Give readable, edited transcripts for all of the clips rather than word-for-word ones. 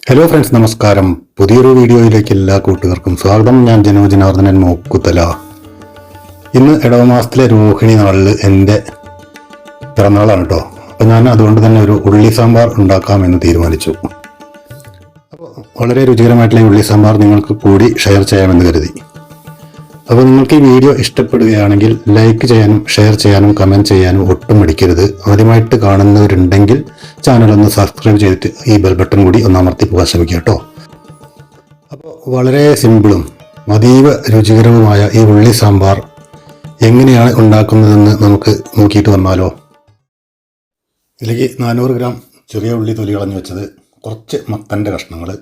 Hello friends, നമസ്കാരം. പുതിയൊരു വീഡിയോയിലേക്ക് എല്ലാ കൂട്ടുകാർക്കും സ്വാഗതം. ഞാൻ ജനോജനാർദ്ദനൻ മൂക്കുത്തല. ഇന്ന് ഇടവമാസത്തിലെ രോഹിണി നാളിൽ എൻ്റെ പിറന്നാളാണ് കേട്ടോ. അപ്പോൾ ഞാൻ അതുകൊണ്ട് തന്നെ ഒരു ഉള്ളി സാമ്പാർ ഉണ്ടാക്കാമെന്ന് തീരുമാനിച്ചു. അപ്പോൾ വളരെ രുചികരമായിട്ടുള്ള ഉള്ളി സാമ്പാർ നിങ്ങൾക്ക് കൂടി ഷെയർ ചെയ്യാമെന്ന് കരുതി. അപ്പോൾ നിങ്ങൾക്ക് ഈ വീഡിയോ ഇഷ്ടപ്പെടുകയാണെങ്കിൽ ലൈക്ക് ചെയ്യാനും ഷെയർ ചെയ്യാനും കമൻറ്റ് ചെയ്യാനും ഒട്ടും മടിക്കരുത്. ആദ്യമായിട്ട് കാണുന്നവരുണ്ടെങ്കിൽ ചാനലൊന്ന് സബ്സ്ക്രൈബ് ചെയ്തിട്ട് ഈ ബെൽ ബട്ടൺ കൂടി ഒന്ന് അമർത്തി പോകാൻ ശ്രമിക്കുക കേട്ടോ. അപ്പോൾ വളരെ സിമ്പിളും അതീവ രുചികരവുമായ ഈ ഉള്ളി സാമ്പാർ എങ്ങനെയാണ് ഉണ്ടാക്കുന്നതെന്ന് നമുക്ക് നോക്കിയിട്ട് വന്നാലോ. ഇതിലേക്ക് 400 ഗ്രാം ചെറിയ ഉള്ളി തൊലി കളഞ്ഞു വെച്ചത്, കുറച്ച് മത്തൻ്റെ കഷ്ണങ്ങൾ,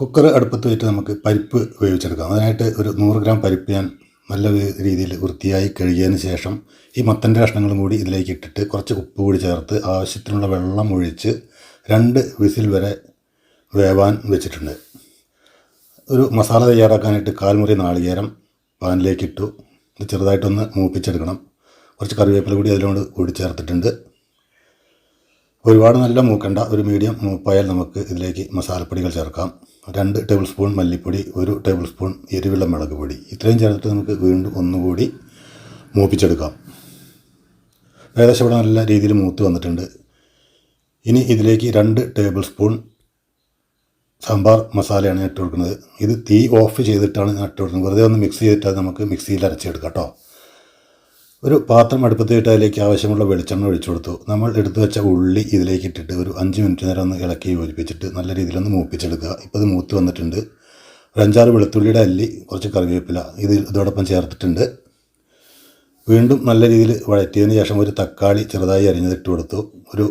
കുക്കർ അടുപ്പത്ത് വെച്ചിട്ട് നമുക്ക് പരിപ്പ് വേവിച്ചെടുക്കാം. അതിനായിട്ട് ഒരു 100 ഗ്രാം പരിപ്പ് ഞാൻ നല്ല രീതിയിൽ വൃത്തിയായി കഴുകിയതിന് ശേഷം ഈ മത്തൻ്റെ കഷ്ണങ്ങളും കൂടി ഇതിലേക്ക് ഇട്ടിട്ട് കുറച്ച് ഉപ്പ് കൂടി ചേർത്ത് ആവശ്യത്തിനുള്ള വെള്ളം ഒഴിച്ച് 2 വിസിൽ വരെ വേവാൻ വെച്ചിട്ടുണ്ട്. ഒരു മസാല തയ്യാറാക്കാനായിട്ട് 1/4 മുറി നാളികേരം പാനിലേക്ക് ഇട്ടു. ഇത് ചെറുതായിട്ടൊന്ന് മൂപ്പിച്ചെടുക്കണം. കുറച്ച് കറിവേപ്പില കൂടി അതിലോട് കൂടി ചേർത്തിട്ടുണ്ട്. ഒരുപാട് നല്ല മൂക്കണ്ട, ഒരു മീഡിയം മൂപ്പായാൽ നമുക്ക് ഇതിലേക്ക് മസാലപ്പൊടികൾ ചേർക്കാം. 2 ടേബിൾ സ്പൂൺ മല്ലിപ്പൊടി, 1 ടേബിൾ സ്പൂൺ എരിവുള്ള മുളക് പൊടി, ഇത്രയും ചേർത്തിട്ട് നമുക്ക് വീണ്ടും ഒന്നുകൂടി മൂപ്പിച്ചെടുക്കാം. ഏകദേശം ഇവിടെ നല്ല രീതിയിൽ മൂത്ത് വന്നിട്ടുണ്ട്. ഇനി ഇതിലേക്ക് 2 ടേബിൾ സ്പൂൺ സാമ്പാർ മസാലയാണ് ഇട്ട് കൊടുക്കുന്നത്. ഇത് തീ ഓഫ് ചെയ്തിട്ടാണ് ഞാൻ ഇട്ട് കൊടുക്കുന്നത്. വെറുതെ ഒന്ന് മിക്സ് ചെയ്തിട്ട് നമുക്ക് മിക്സിയിൽ അരച്ചെടുക്കാം കേട്ടോ. ഒരു പാത്രം അടുപ്പത്ത് ഇട്ട് അതിലേക്ക് ആവശ്യമുള്ള വെളിച്ചെണ്ണ ഒഴിച്ചു കൊടുത്തു. നമ്മൾ എടുത്തു വെച്ച ഉള്ളി ഇതിലേക്ക് ഇട്ടിട്ട് ഒരു 5 മിനിറ്റ് നേരം ഒന്ന് ഇളക്കി യോജിപ്പിച്ചിട്ട് നല്ല രീതിയിലൊന്ന് മൂപ്പിച്ചെടുക്കുക. ഇപ്പോൾ ഇത് മൂത്ത് വന്നിട്ടുണ്ട്. ഒരു 5-6 വെളുത്തുള്ളിയുടെ അല്ലി, കുറച്ച് കറിവേപ്പില ഇതോടൊപ്പം ചേർത്തിട്ടുണ്ട്. വീണ്ടും നല്ല രീതിയിൽ വഴറ്റിയതിന് ശേഷം ഒരു തക്കാളി ചെറുതായി അരിഞ്ഞതിട്ട് കൊടുത്തു. ഒരു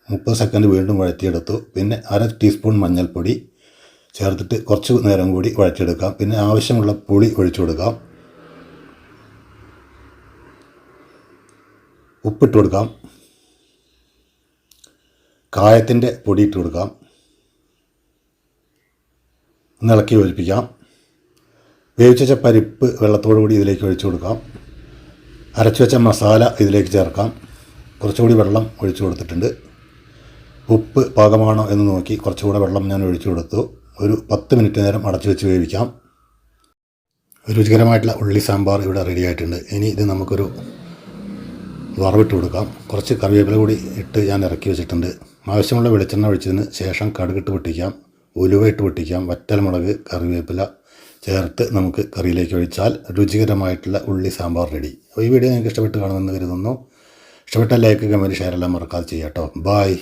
30 സെക്കൻഡ് വീണ്ടും വഴറ്റിയെടുത്തു. പിന്നെ 1/2 ടീസ്പൂൺ മഞ്ഞൾപ്പൊടി ചേർത്തിട്ട് കുറച്ച് നേരം കൂടി വഴറ്റിയെടുക്കാം. പിന്നെ ആവശ്യമുള്ള പുളി ഒഴിച്ചു കൊടുക്കാം. ഉപ്പിട്ട് കൊടുക്കാം. കായത്തിൻ്റെ പൊടി ഇട്ട് കൊടുക്കാം. ഒന്ന് ഇളക്കി യോജിപ്പിക്കാം. വേവിച്ച് വെച്ച പരിപ്പ് വെള്ളത്തോടു കൂടി ഇതിലേക്ക് ഒഴിച്ചു കൊടുക്കാം. അരച്ചു വെച്ച മസാല ഇതിലേക്ക് ചേർക്കാം. കുറച്ചുകൂടി വെള്ളം ഒഴിച്ചു കൊടുത്തിട്ടുണ്ട്. ഉപ്പ് പാകമാണോ എന്ന് നോക്കി കുറച്ചുകൂടെ വെള്ളം ഞാൻ ഒഴിച്ചു കൊടുത്തു. ഒരു 10 മിനിറ്റ് നേരം അടച്ചു വെച്ച് വേവിക്കാം. രുചികരമായിട്ടുള്ള ഉള്ളി സാമ്പാർ ഇവിടെ റെഡി ആയിട്ടുണ്ട്. ഇനി ഇത് നമുക്കൊരു വറവിട്ട് കൊടുക്കാം. കുറച്ച് കറിവേപ്പില കൂടി ഇട്ട് ഞാൻ ഇറക്കി വെച്ചിട്ടുണ്ട്. ആവശ്യമുള്ള വെളിച്ചെണ്ണ ഒഴിച്ചതിന് ശേഷം കടുകിട്ട് പൊട്ടിക്കാം, ഉലുവ ഇട്ട് പൊട്ടിക്കാം, വറ്റൽമുളക്, കറിവേപ്പില ചേർത്ത് നമുക്ക് കറിയിലേക്ക് ഒഴിച്ചാൽ രുചികരമായിട്ടുള്ള ഉള്ളി സാമ്പാർ റെഡി. അപ്പോൾ ഈ വീഡിയോ നിങ്ങൾക്ക് ഇഷ്ടപ്പെട്ട് കാണുമെന്ന് കരുതുന്നു. ഇഷ്ടപ്പെട്ട ലൈക്ക്, കമൻറ്റ്, ഷെയർ എല്ലാം മറക്കാതെ ചെയ്യാം കേട്ടോ. ബായ്.